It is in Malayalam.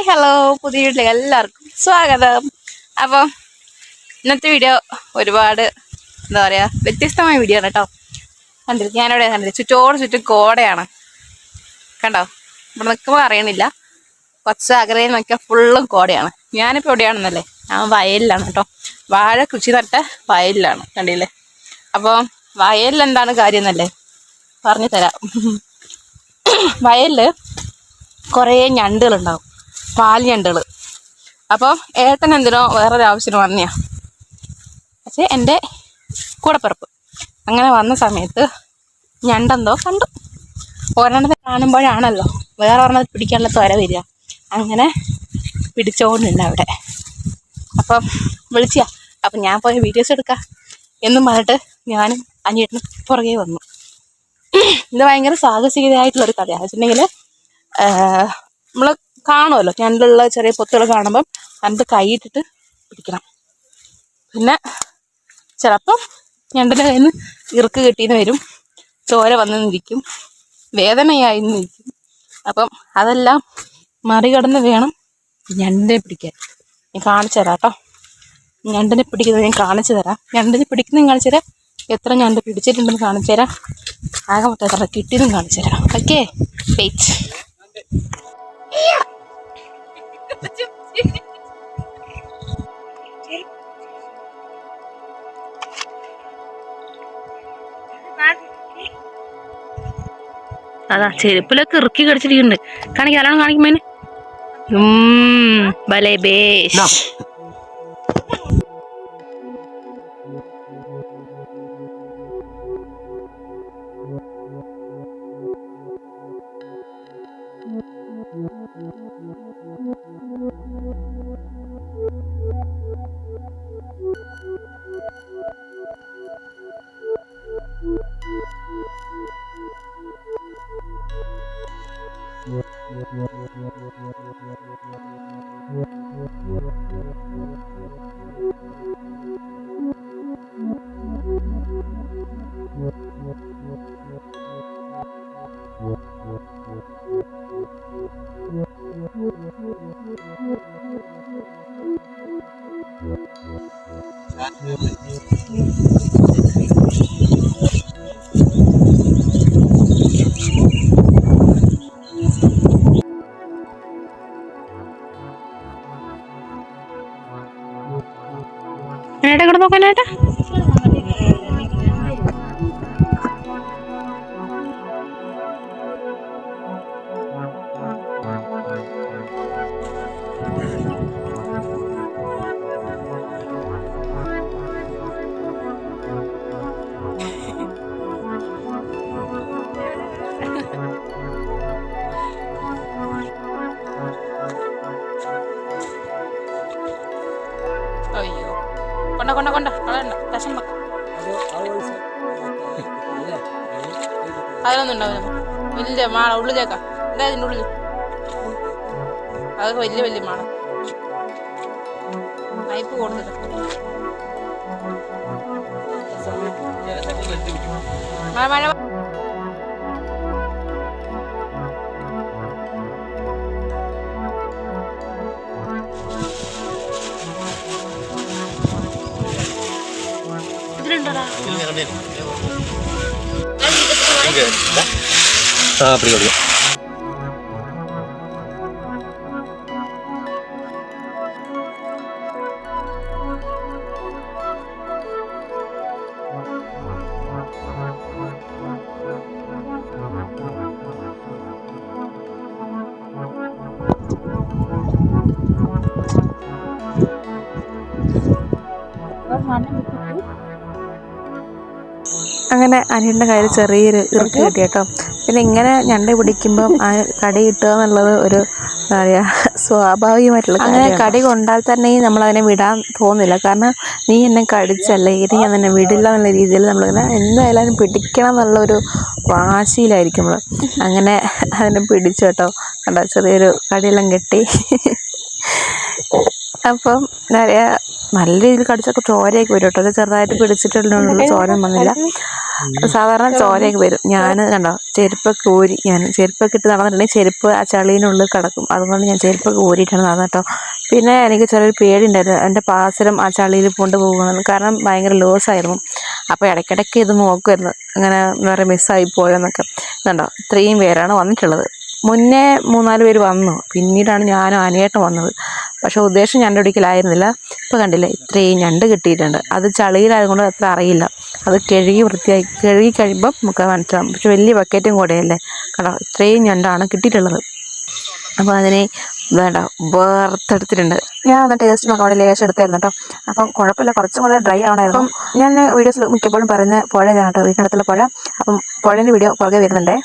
ഹായ് ഹലോ, പുതിയ വീട്ടിലേക്ക് എല്ലാവർക്കും സ്വാഗതം. അപ്പം ഇന്നത്തെ വീഡിയോ ഒരുപാട് എന്താ പറയുക വ്യത്യസ്തമായ വീഡിയോ ആണ് കേട്ടോ. കണ്ടില്ല, ഞാനിവിടെ കണ്ടില്ല, ചുറ്റും കോടയാണ് കണ്ടോ. ഇവിടെ നിൽക്കുമ്പോൾ അറിയണില്ല, കുറച്ച് അകലയിൽ നോക്കിയാൽ ഫുള്ളും കോടയാണ്. ഞാനിപ്പോൾ എവിടെയാണെന്നല്ലേ, ഞാൻ വയലിലാണ് കേട്ടോ. വാഴ കൃഷി നട്ട വയലിലാണ്, കണ്ടില്ലേ. അപ്പോൾ വയലിൽ എന്താണ് കാര്യം എന്നല്ലേ പറഞ്ഞു തരാം. വയലിൽ കുറേ ഞണ്ടുകളുണ്ടാവും, പാൽ ഞണ്ടുകൾ. അപ്പോൾ ഏട്ടൻ എന്തിനോ വേറൊരു ആവശ്യത്തിന് വന്നെയാ, പക്ഷേ എൻ്റെ കൂടെപ്പിറപ്പ്. അങ്ങനെ വന്ന സമയത്ത് ഞണ്ടെന്തോ കണ്ടു. ഒരെണ്ണത്തെ കാണുമ്പോഴാണല്ലോ വേറെ ഒരെണ്ണത്തെ പിടിക്കാനുള്ള ത്വര വരിക. അങ്ങനെ പിടിച്ചോണ്ടുണ്ട് അവിടെ. അപ്പം വിളിച്ചാ, അപ്പം ഞാൻ പോയി വീഡിയോസ് എടുക്കാം എന്നും പറഞ്ഞിട്ട് ഞാനും അനിയേട്ടനും പുറകെ വന്നു. ഇത് ഭയങ്കര സാഹസികതയായിട്ടുള്ളൊരു കഥയാണ്. വെച്ചിട്ടുണ്ടെങ്കിൽ നമ്മൾ കാണുമല്ലോ ഞണ്ടുള്ള ചെറിയ പൊത്തുകൾ കാണുമ്പം അതിൻ്റെ കൈയിട്ടിട്ട് പിടിക്കണം. പിന്നെ ചിലപ്പം ഞണ്ടിൻ്റെ കയ്യിൽ നിന്ന് ഇറുക്ക് കെട്ടിന്ന് വരും, ചോര വന്നു നിൽക്കും, വേദനയായി നിൽക്കും. അപ്പം അതെല്ലാം മറികടന്ന് വേണം ഞണ്ടിനെ പിടിക്കാൻ. ഞാൻ കാണിച്ചു തരാം കേട്ടോ. ഞണ്ടിനെ പിടിക്കുന്നത് ഞാൻ കാണിച്ചു തരാം. ഞണ്ടിനെ പിടിക്കുന്നത് കാണിച്ചു തരാം, എത്ര ഞണ്ട് പിടിച്ചിട്ടുണ്ടെന്ന് കാണിച്ചു തരാം, ആകെ മൊത്തം എത്ര കിട്ടിയതും കാണിച്ചു തരാം. Okay, wait. അതാ ചെരുപ്പിലൊക്കെ ഇറുക്കി കടിച്ചിരിക്കുന്നുണ്ട്. കാണിക്കാലോ, കാണിക്കുമ്പോ ഭലേ ബേഷ്. ഏട്ടാ കൂടെ നോക്കാനേട്ടാ. അയ്യോ, കൊണ്ട കളയണ്ട, കശം വെക്കാം. അതിലൊന്നും ഉണ്ടാവില്ല, വലിയ മാള ഉള്ളിലേക്കാം. എന്താ ഇതിൻ്റെ ഉള്ളിൽ? അതൊക്കെ വലിയ മാള, നൈപ്പ് കൊടുത്തിട്ട് മഴ ഇതിലുണ്ടോടാ. அப்படி கொடுங்க. അങ്ങനെ അനിയൻ്റെ കയ്യിൽ ചെറിയൊരു ഇറുക്ക് കിട്ടി കേട്ടോ. പിന്നെ ഇങ്ങനെ ഞണ്ട് പിടിക്കുമ്പം ആ കടി കിട്ടുക എന്നുള്ളത് ഒരു എന്താ പറയുക സ്വാഭാവികമായിട്ടുള്ള അങ്ങനെ കടി കൊണ്ടാൽ തന്നെയും നമ്മളതിനെ വിടാൻ തോന്നില്ല. കാരണം നീ എന്നെ കടിച്ചല്ലേ, ഇനി ഞാൻ തന്നെ വിടില്ല എന്നുള്ള രീതിയിൽ നമ്മളിങ്ങനെ എന്തായാലും പിടിക്കണം എന്നുള്ളൊരു വാശിയിലായിരിക്കും നമ്മൾ. അങ്ങനെ അതിനെ പിടിച്ചു കേട്ടോ. കണ്ടോ, ചെറിയൊരു കടിയെല്ലാം കെട്ടി. അപ്പം എന്താ പറയുക, നല്ല രീതിയിൽ കടിച്ചൊക്കെ ചോരയൊക്കെ വരും കേട്ടോ. അത് ചെറുതായിട്ട് പിടിച്ചിട്ടുള്ള ചോര വന്നില്ല. സാധാരണ ചോരയൊക്കെ വരും. ഞാൻ കണ്ടോ ചെരുപ്പൊക്കെ ഊരി, ഞാൻ ചെരുപ്പൊക്കെ ഇട്ട് നടന്നിട്ടുണ്ടെങ്കിൽ ചെരുപ്പ് ആ ചളിയിനുള്ളിൽ കിടക്കും. അതുകൊണ്ട് ഞാൻ ചെരുപ്പൊക്കെ ഊരിയിട്ടാണ് നടന്നത് കേട്ടോ. പിന്നെ എനിക്ക് ചെറിയൊരു പേടിയുണ്ടായിരുന്നു എൻ്റെ പാസരം ആ ചളിയിൽ കൊണ്ടുപോകുന്നത്, കാരണം ഭയങ്കര ലോസായിരുന്നു. അപ്പോൾ ഇടയ്ക്കിടയ്ക്ക് ഇത് നോക്കുമായിരുന്നു, അങ്ങനെ വേറെ മിസ്സായി പോയോന്നൊക്കെ. കണ്ടോ ഇത്രയും പേരാണ് വന്നിട്ടുള്ളത്. മുന്നേ 3-4 പേര് വന്നു, പിന്നീടാണ് ഞാനും അനിയേട്ടൻ വന്നത്. പക്ഷേ ഉദ്ദേശം ഞണ്ട് പിടിക്കലായിരുന്നില്ല. ഇപ്പോൾ കണ്ടില്ലേ ഇത്രയും ഞണ്ട് കിട്ടിയിട്ടുണ്ട്. അത് ചളിയിലായതുകൊണ്ട് അത്ര അറിയില്ല, അത് കഴുകി കഴിയുമ്പോൾ നമുക്ക് മനസ്സിലാവും. പക്ഷെ വലിയ ബക്കറ്റും കൂടെയല്ലേ, കണ്ടോ ഇത്രയും ഞണ്ടാണ് കിട്ടിയിട്ടുള്ളത്. അപ്പോൾ അതിനെ വേണ്ട വേർത്തെടുത്തിട്ടുണ്ട്. ഞാൻ അത് ടേസ്റ്റ് നോക്കാൻ വേണ്ടി ലേശം എടുത്തായിരുന്നു കേട്ടോ. അപ്പം കുഴപ്പമില്ല, കുറച്ചും കൂടെ ഡ്രൈ ആവണമായിരുന്നു. ഞാൻ വീഡിയോസിൽ മിക്കപ്പോഴും പറയുന്ന പുഴ കേട്ടോ, വീട്ടിനടുത്തുള്ള പുഴ. അപ്പം പുഴേൻ്റെ വീഡിയോ പുറകെ വരുന്നുണ്ടേ.